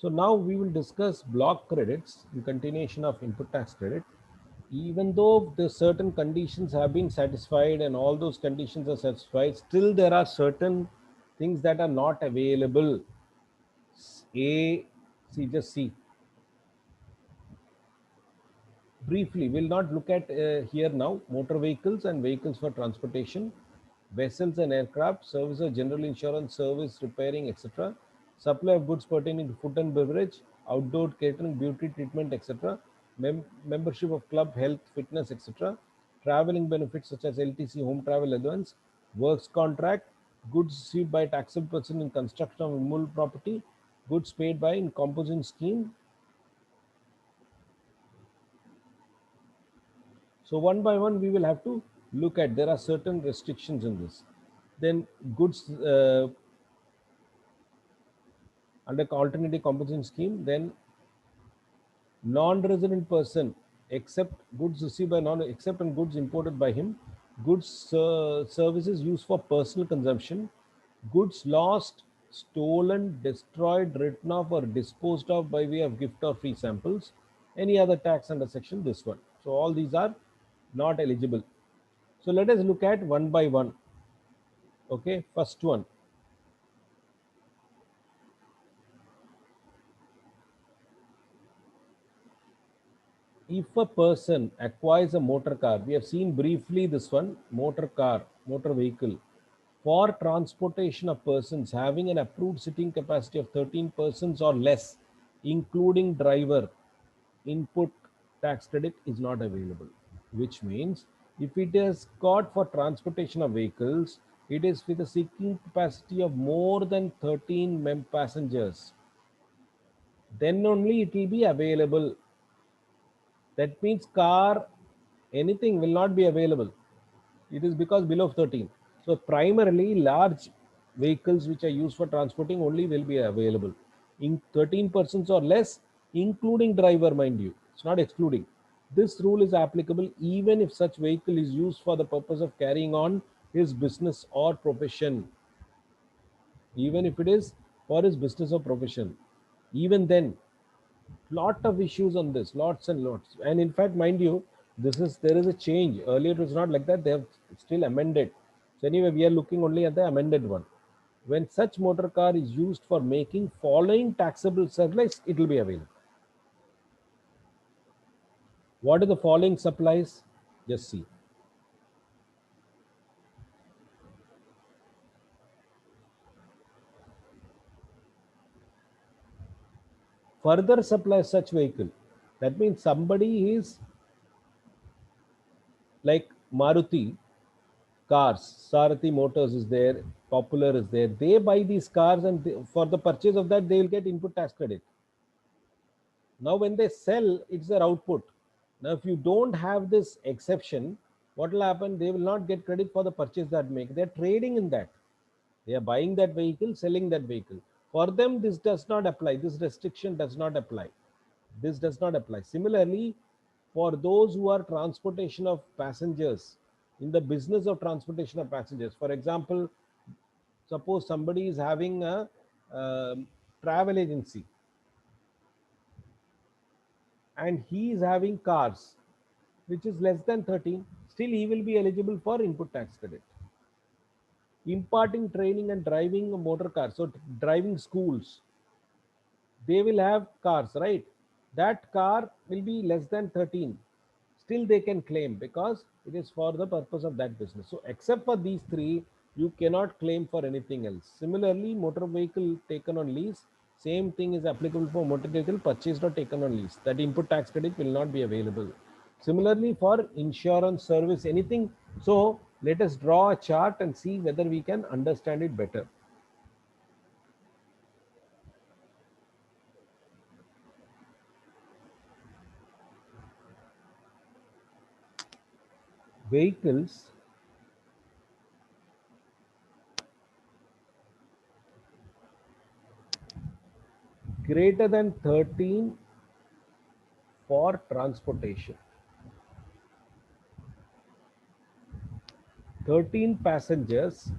So now we will discuss block credits in continuation of input tax credit. Even though the certain conditions have been satisfied and all those conditions are satisfied, still there are certain things that are not available. A, see, just see. Briefly, we'll not look at here now. Motor vehicles and vehicles for transportation, vessels and aircraft, service of general insurance, service, repairing, etc. Supply of goods pertaining to food and beverage, outdoor catering, beauty treatment, etc. Membership of club, health, fitness, etc. Traveling benefits such as LTC, home travel allowance, works contract, goods received by taxable person in construction of immovable property, goods paid by in composition scheme. So one by one, we will have to look at. There are certain restrictions in this. Then goods under alternative compensation scheme. Then non-resident person except goods received by non except on goods imported by him, goods services used for personal consumption, goods lost, stolen, destroyed, written off, or disposed of by way of gift or free samples. Any other tax under section this one. So all these are not eligible. So let us look at one by one. Okay, first one. If a person acquires a motor car, we have seen briefly this one, motor car, motor vehicle, for transportation of persons having an approved sitting capacity of 13 persons or less, including driver, input tax credit is not available. Which means if it is got for transportation of vehicles, it is with a sitting capacity of more than 13 passengers, then only it will be available. That means car, anything will not be available. It is because below 13. So primarily large vehicles which are used for transporting only will be available. In 13 persons or less, including driver, mind you. It's not excluding. This rule is applicable even if such vehicle is used for the purpose of carrying on his business or profession. Even if it is for his business or profession. Even then, lot of issues on this, lots and lots. And in fact, mind you, there is a change. Earlier it was not like that. They have still amended. So anyway, we are looking only at the amended one. When such motor car is used for making following taxable supplies, it will be available. What are the following supplies? Just see. Further supply such vehicle. That means somebody is like Maruti cars, Sarathi Motors is there, Popular is there. They buy these cars, and for the purchase of that, they will get input tax credit. Now, when they sell, it's their output. Now, if you don't have this exception, what will happen? They will not get credit for the purchase that make. They're trading in that. They are buying that vehicle, selling that vehicle. For them, this does not apply. This restriction does not apply. This does not apply. Similarly, for those who are transportation of passengers, in the business of transportation of passengers, for example, suppose somebody is having a travel agency and he is having cars which is less than 13, still he will be eligible for input tax credit. Imparting training and driving a motor car, so driving schools, they will have cars, right? That car will be less than 13, still they can claim because it is for the purpose of that business. So except for these three, you cannot claim for anything else. Similarly, motor vehicle taken on lease, same thing is applicable for motor vehicle purchased or taken on lease. That input tax credit will not be available. Similarly, for insurance service, anything. So let us draw a chart and see whether we can understand it better. Vehicles greater than 13 for transportation, 13 passengers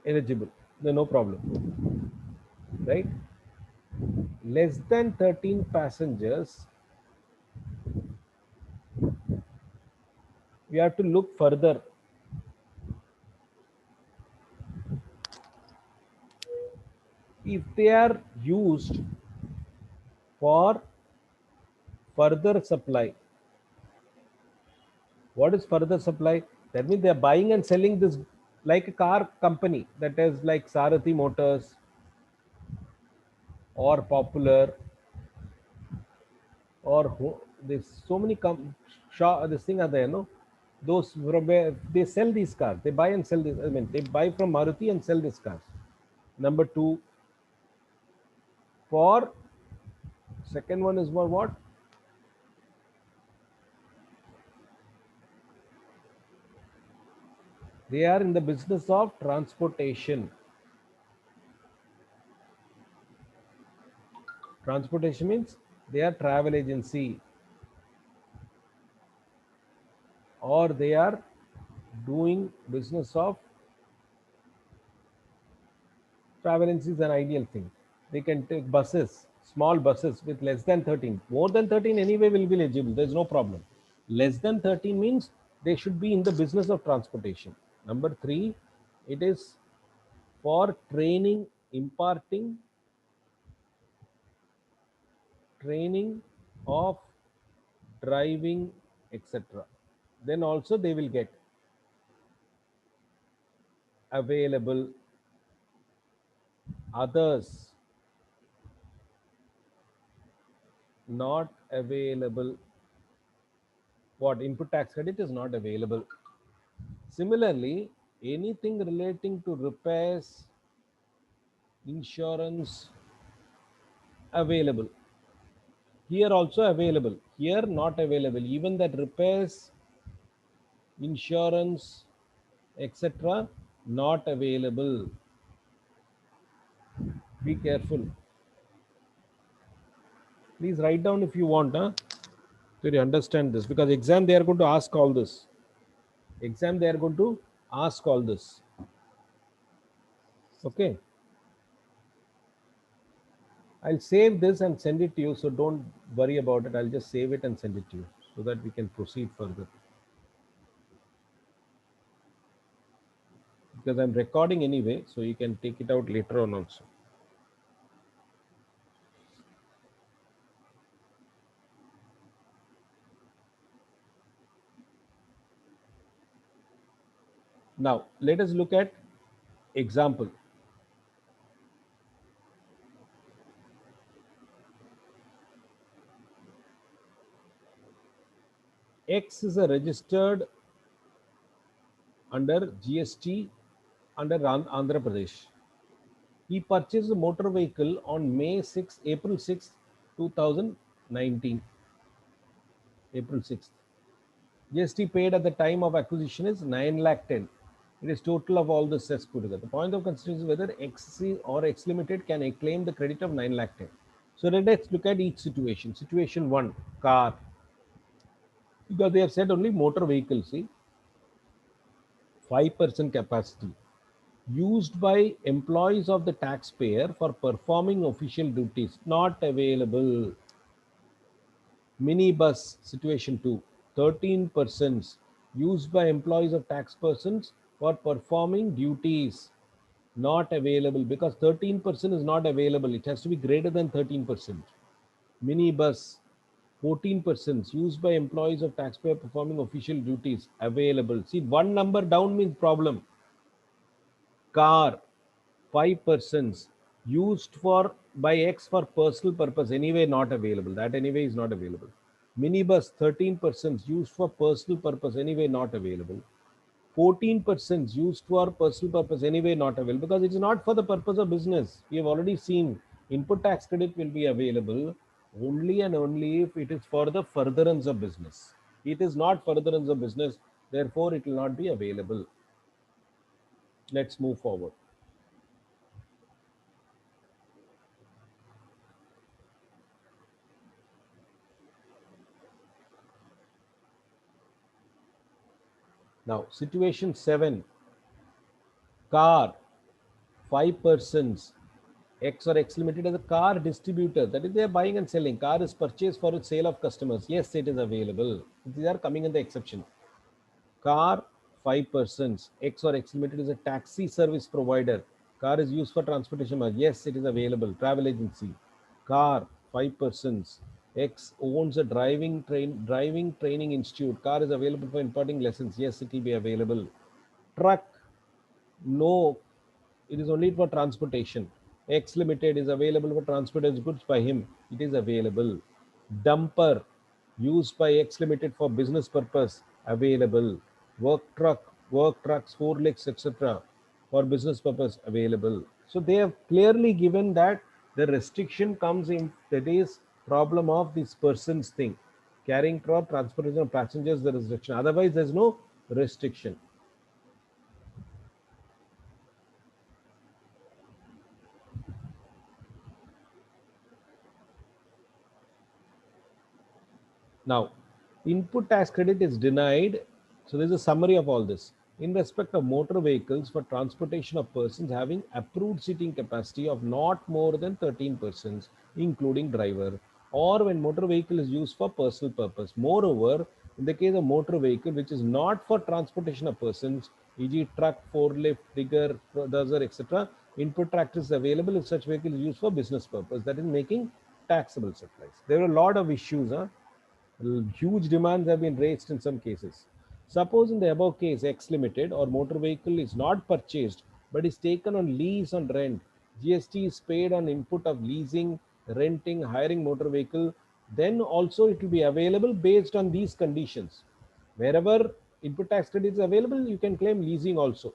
eligible. No problem, right? Less than 13 passengers, we have to look further. If they are used for further supply, what is further supply? That means they are buying and selling this, like a car company that is like Sarathi Motors or Popular, or there's so many this thing are there, no? Those from where they sell these cars, they buy and sell this. I mean, they buy from Maruti and sell these cars. Number two, for second one is for what? They are in the business of transportation. Transportation means they are travel agency, or they are doing business of travel agency is an ideal thing. They can take buses, small buses with less than 13. More than 13 anyway will be eligible. There's no problem. Less than 13 means they should be in the business of transportation. Number three, it is for training, imparting training of driving, etc. Then also they will get available. Others not available. What? Input tax credit is not available. Similarly, anything relating to repairs, insurance, available. Here also available. Here not available. Even that repairs, insurance, etc. not available. Be careful. Please write down if you want, huh? So you understand this, because exam they are going to ask all this. Exam they are going to ask all this. Okay. I'll save this and send it to you. So don't worry about it. I'll just save it and send it to you so that we can proceed further. Because I'm recording anyway, so you can take it out later on also. Now, let us look at example. X is a registered under GST under Andhra Pradesh. He purchased a motor vehicle on April 6th, 2019. April 6th. GST paid at the time of acquisition is 9 lakh 10. It is total of all the sets put together. The point of consideration is whether XC or X Limited can claim the credit of 9 lakh 10. So let's look at each situation. Situation 1, car. Because they have said only motor vehicle, see, 5% capacity. Used by employees of the taxpayer for performing official duties. Not available. Minibus, situation 2, 13 persons. Used by employees of tax persons for performing duties. Not available, because 13% is not available. It has to be greater than 13%. Minibus, 14 persons. Used by employees of taxpayer performing official duties. Available. See, one number down means problem. Car, 5 persons. Used for by X for personal purpose. Anyway not available. That anyway is not available. Minibus, 13 persons. Used for personal purpose. Anyway not available. 14% used for personal purpose, anyway not available, because it is not for the purpose of business. We have already seen input tax credit will be available only and only if it is for the furtherance of business. It is not furtherance of business, therefore it will not be available. Let's move forward. Now situation 7, car, 5 persons, X or X Limited as a car distributor. That is, they are buying and selling. Car is purchased for its sale of customers. Yes, it is available. These are coming in the exception. Car, 5 persons. X or X Limited is a taxi service provider. Car is used for transportation. Yes, it is available. Travel agency. Car, 5 persons. X owns a driving training institute. Car is available for imparting lessons. Yes, it will be available. Truck, no, it is only for transportation. X Limited is available for transporting goods by him. It is available. Dumper used by X Limited for business purpose. Available. Work trucks, four legs, etc. for business purpose. Available. So they have clearly given that the restriction comes in today's problem of this person's thing. Carrying crop, transportation of passengers, the restriction. Otherwise, there's no restriction. Now, input tax credit is denied. So, there's a summary of all this. In respect of motor vehicles for transportation of persons having approved seating capacity of not more than 13 persons, including driver, or when motor vehicle is used for personal purpose. Moreover, in the case of motor vehicle which is not for transportation of persons, e.g., truck, forklift, digger, dozer, etc., input tax is available if such vehicle is used for business purpose. That is making taxable supplies. There are a lot of issues. Huge demands have been raised in some cases. Suppose in the above case, X Limited or motor vehicle is not purchased but is taken on lease on rent. GST is paid on input of leasing, renting, hiring motor vehicle. Then also it will be available based on these conditions. Wherever input tax credit is available, you can claim leasing also.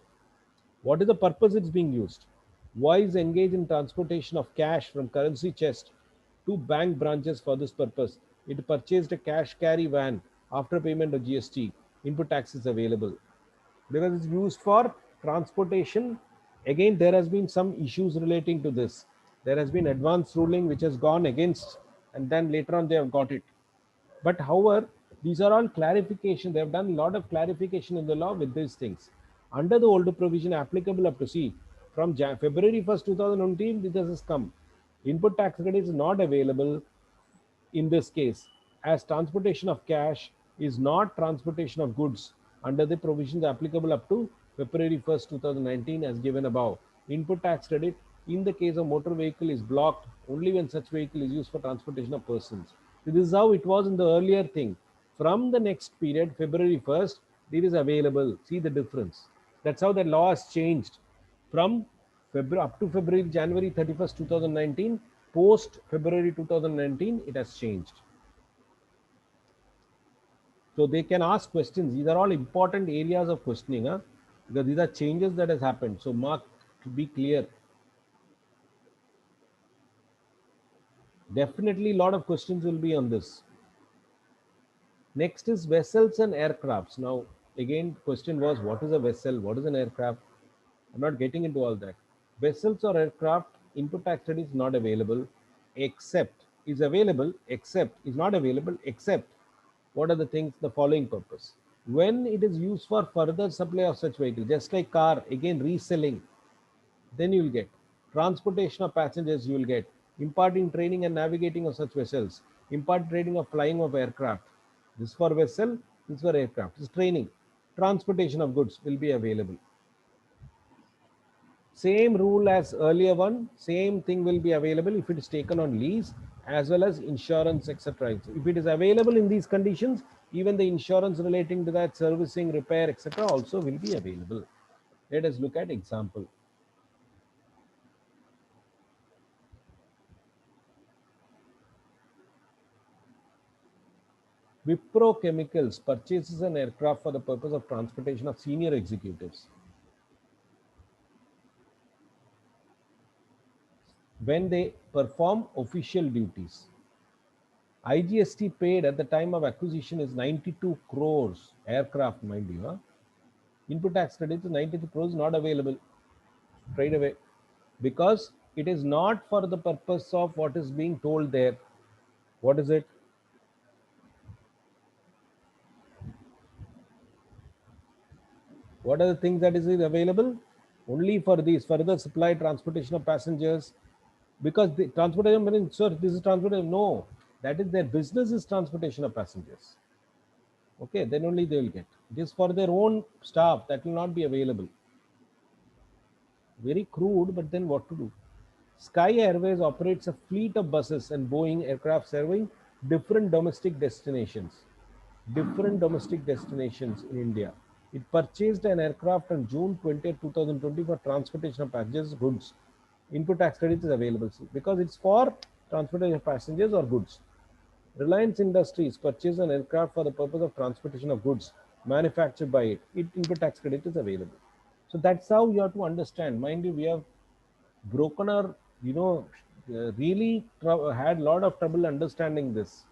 What is the purpose it's being used? Why is engaged in transportation of cash from currency chest to bank branches for this purpose? It purchased a cash carry van after payment of GST. Input tax is available because it's used for transportation. Again, there has been some issues relating to this. There has been advance ruling which has gone against, and then later on they have got it. But however, these are all clarification. They have done a lot of clarification in the law with these things. Under the older provision applicable up to see from February 1st, 2019, this has come. Input tax credit is not available in this case, as transportation of cash is not transportation of goods under the provisions applicable up to February 1st, 2019, as given above. Input tax credit in the case of motor vehicle is blocked only when such vehicle is used for transportation of persons. So this is how it was in the earlier thing. From the next period, February 1st, it is available. See the difference. That's how the law has changed from February up to February, January 31st, 2019. Post February 2019, it has changed. So they can ask questions. These are all important areas of questioning, huh? Because these are changes that has happened. So mark, to be clear. Definitely, a lot of questions will be on this. Next is vessels and aircrafts. Now, again, question was, what is a vessel? What is an aircraft? I'm not getting into all that. Vessels or aircraft, input tax credit is not available, except is available, except is not available, except what are the things? The following purpose. When it is used for further supply of such vehicle, just like car, again reselling, then you will get transportation of passengers, you will get imparting training and navigating of such vessels, impart training of flying of aircraft. This for vessel, this for aircraft. This training, transportation of goods will be available. Same rule as earlier one, same thing will be available if it is taken on lease as well as insurance, etc. If it is available in these conditions, even the insurance relating to that, servicing, repair, etc. also will be available. Let us look at example. Wipro Chemicals purchases an aircraft for the purpose of transportation of senior executives. When they perform official duties, IGST paid at the time of acquisition is 92 crores. Aircraft, mind you. Huh? Input tax credit is 92 crores not available straight away because it is not for the purpose of what is being told there. What is it? What are the things that is available? only for these further supply transportation of passengers, because the transportation means, sir, this is transportation. No, that is their business is transportation of passengers. Okay, then only they will get. It is for their own staff that will not be available. Very crude, but then what to do? Sky Airways operates a fleet of buses and Boeing aircraft serving different domestic destinations. Different domestic destinations in India. It purchased an aircraft on June 20th, 2020 for transportation of passengers goods. Input tax credit is available because it's for transportation of passengers or goods. Reliance Industries purchased an aircraft for the purpose of transportation of goods manufactured by it. Input tax credit is available. So that's how you have to understand. Mind you, we have broken our, really had a lot of trouble understanding this.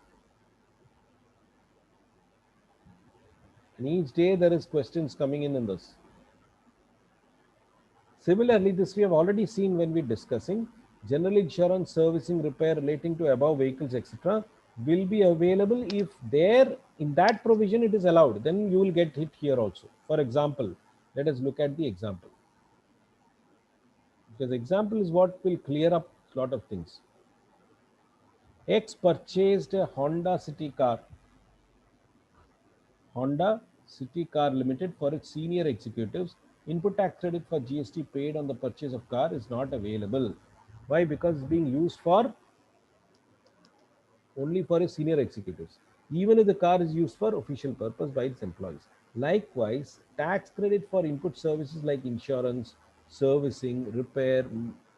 And each day there is questions coming in this. Similarly, this we have already seen when we're discussing general insurance, servicing, repair relating to above vehicles, etc. will be available if there in that provision it is allowed. Then you will get it here also. For example, let us look at the example, because example is what will clear up a lot of things. X purchased a Honda City Car Limited for its senior executives. Input tax credit for GST paid on the purchase of car is not available. Why? Because it's being used for only for its senior executives, even if the car is used for official purpose by its employees. Likewise, tax credit for input services like insurance, servicing, repair,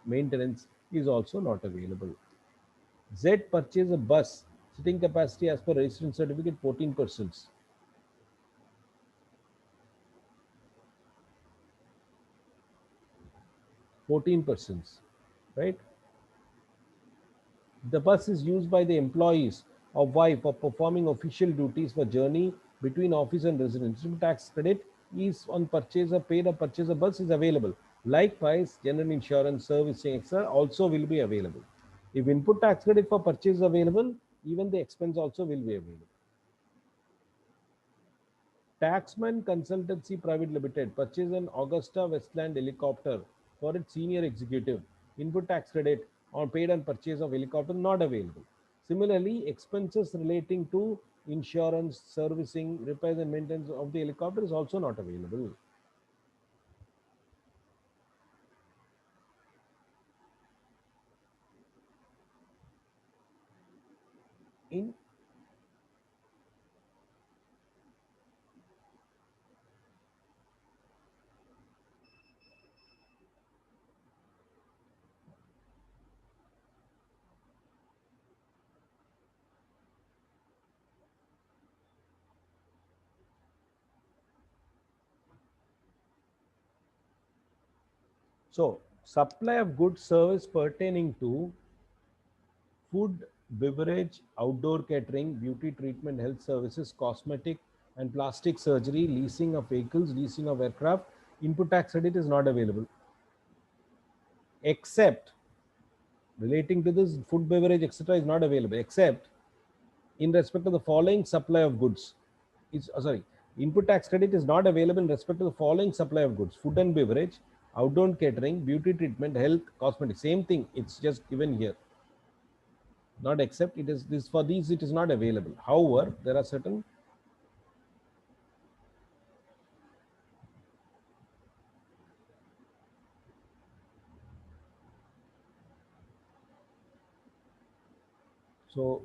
maintenance is also not available. Z purchased a bus sitting capacity as per registration certificate 14 persons. 14 persons, right? The bus is used by the employees of Y for performing official duties for journey between office and residence. Tax credit is on purchaser paid or purchaser bus is available. Likewise, general insurance, servicing, etc. also will be available. If input tax credit for purchase is available, even the expense also will be available. Taxman Consultancy Private Limited purchased an Augusta Westland helicopter for its senior executive. Input tax credit on paid and purchase of helicopter not available. Similarly, expenses relating to insurance, servicing, repairs and maintenance of the helicopter is also not available. In so supply of goods service pertaining to food, beverage, outdoor catering, beauty treatment, health services, cosmetic and plastic surgery, leasing of vehicles, leasing of aircraft, input tax credit is not available. Except relating to this food, beverage, etc. is not available, except in respect of the following supply of goods. Input tax credit is not available in respect to the following supply of goods: food and beverage, outdoor catering, beauty treatment, health, cosmetic. Same thing. It's just given here. Not except it is this for these it is not available. However, there are certain so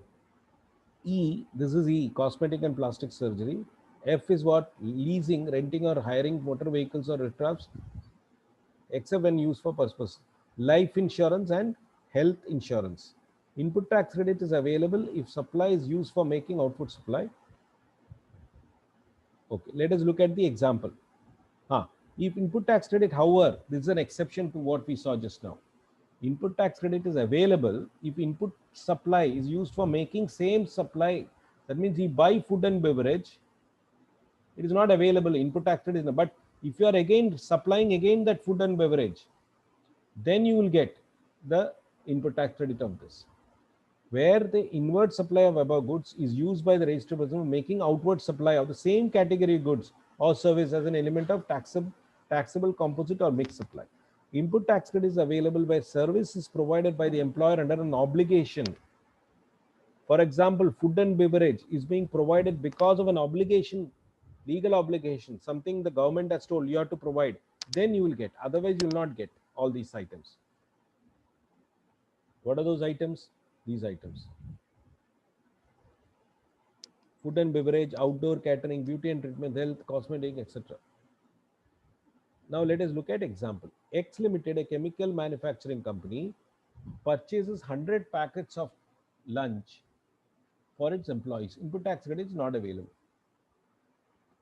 E, this is E, cosmetic and plastic surgery. F is what? Leasing, renting or hiring motor vehicles or aircrafts, except when used for purpose. Life insurance and health insurance. Input tax credit is available if supply is used for making output supply. Okay, let us look at the example. If input tax credit, however, this is an exception to what we saw just now. Input tax credit is available if input supply is used for making same supply. That means you buy food and beverage, it is not available. Input tax credit is not. But if you are again supplying again that food and beverage, then you will get the input tax credit of this. Where the inward supply of above goods is used by the registered person making outward supply of the same category goods or service as an element of taxable composite or mixed supply. Input tax credit is available where service is provided by the employer under an obligation. For example, food and beverage is being provided because of an obligation, legal obligation, something the government has told you have to provide. Then you will get. Otherwise, you will not get all these items. What are those items? These items: food and beverage, outdoor catering, beauty and treatment, health, cosmetic, etc. Now let us look at example. X Limited, a chemical manufacturing company, purchases 100 packets of lunch for its employees. Input tax credit is not available.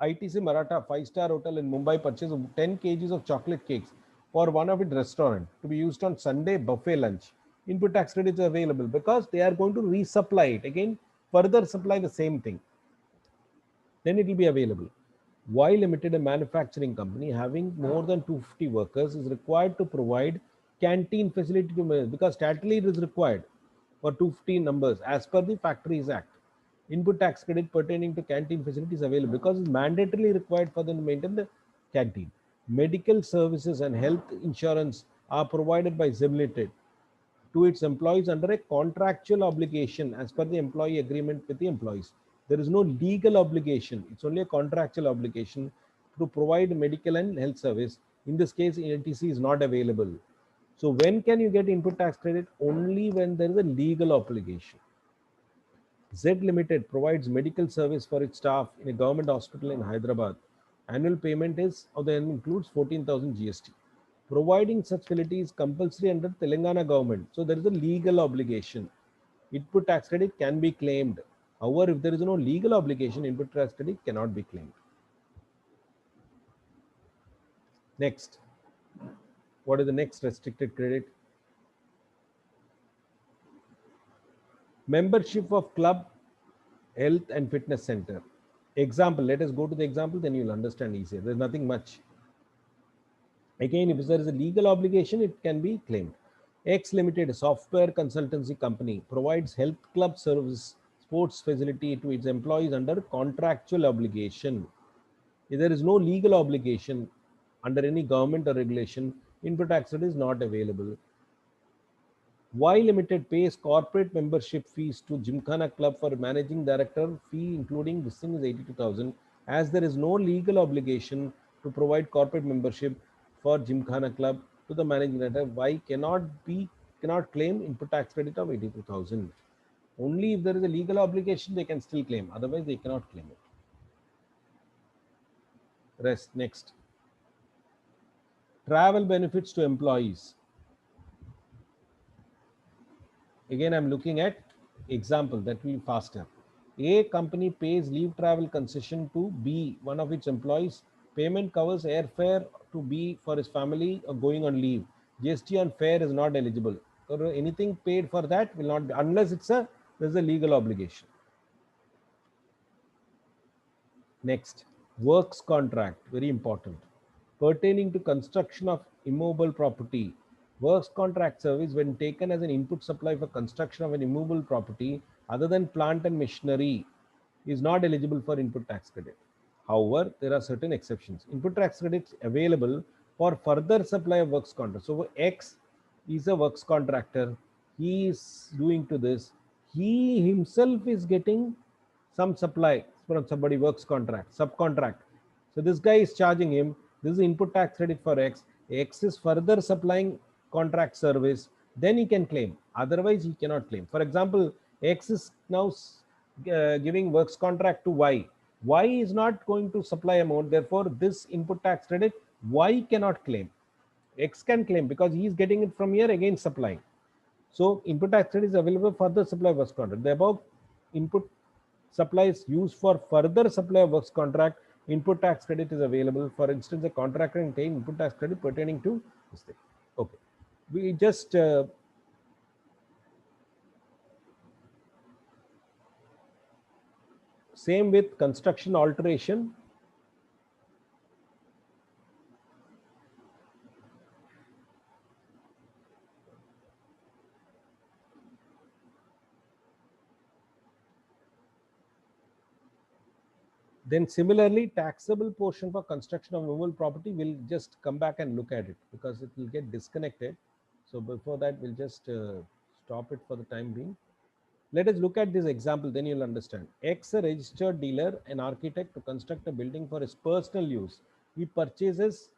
ITC Maratha, five-star hotel in Mumbai, purchases 10 kgs of chocolate cakes for one of its restaurant to be used on Sunday buffet lunch. Input tax credit is available because they are going to resupply it again, further supply the same thing. Then it will be available. Y Limited, a manufacturing company having more than 250 workers, is required to provide canteen facility to members because statutorily it is required for 250 numbers as per the Factories Act. Input tax credit pertaining to canteen facilities available because it's mandatorily required for them to maintain the canteen. Medical services and health insurance are provided by Z Limited to its employees under a contractual obligation as per the employee agreement with the employees. There is no legal obligation, it's only a contractual obligation to provide medical and health service. In this case, NTC is not available. So, when can you get input tax credit? Only when there is a legal obligation. Z Limited provides medical service for its staff in a government hospital in Hyderabad. Annual payment is of the includes 14,000 GST. Providing such facility is compulsory under Telangana government. So there is a legal obligation. Input tax credit can be claimed. However, if there is no legal obligation, input tax credit cannot be claimed. Next, what is the next restricted credit? Membership of club, health and fitness center. Example, let us go to the example, then you'll understand easier. There's nothing much. Again, if there is a legal obligation, it can be claimed. X Limited, a software consultancy company, provides health club service, sports facility to its employees under contractual obligation. If there is no legal obligation under any government or regulation, input tax credit is not available. Y Limited pays corporate membership fees to Gymkhana Club for managing director fee, including this thing is 82,000. As there is no legal obligation to provide corporate membership for Gymkhana Club to the managing director, Y cannot claim input tax credit of 82,000. Only if there is a legal obligation they can still claim. Otherwise they cannot claim it. Rest next. Travel benefits to employees. Again, I'm looking at example that will be faster. A company pays leave travel concession to B, one of its employees. Payment covers airfare to B for his family going on leave. GST on fare is not eligible. So anything paid for that will not be, unless there's a legal obligation. Next, works contract, very important. Pertaining to construction of immovable property, works contract service when taken as an input supply for construction of an immovable property other than plant and machinery is not eligible for input tax credit. However, there are certain exceptions. Input tax credits available for further supply of works contract. So X is a works contractor. He is doing to this. He himself is getting some supply from somebody works contract, subcontract. So this guy is charging him. This is input tax credit for X. X is further supplying contract service. Then he can claim. Otherwise, he cannot claim. For example, X is now giving works contract to Y. Y is not going to supply amount. Therefore, this input tax credit Y cannot claim. X can claim because he is getting it from here again supplying. So input tax credit is available for the supply of works contract. The above input supply is used for further supply of works contract. Input tax credit is available. For instance, a contractor can claim input tax credit pertaining to this thing. Okay, we just same with construction alteration. Then similarly, taxable portion for construction of movable property, will just come back and look at it because it will get disconnected. So before that, we'll just stop it for the time being. Let us look at this example, then you'll understand. X, a registered dealer, an architect, to construct a building for his personal use. He purchases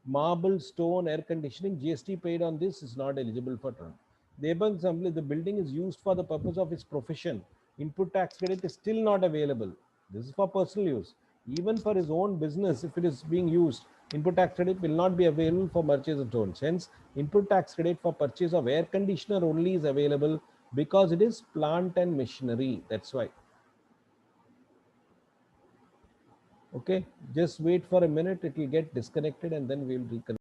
marble, stone, air conditioning. GST paid on this is not eligible for turn. The above example, the building is used for the purpose of his profession. Input tax credit is still not available. This is for personal use. Even for his own business, if it is being used, input tax credit will not be available for purchase of tools. Hence, input tax credit for purchase of air conditioner only is available because it is plant and machinery. That's why. Okay, just wait for a minute, it will get disconnected and then we will reconnect.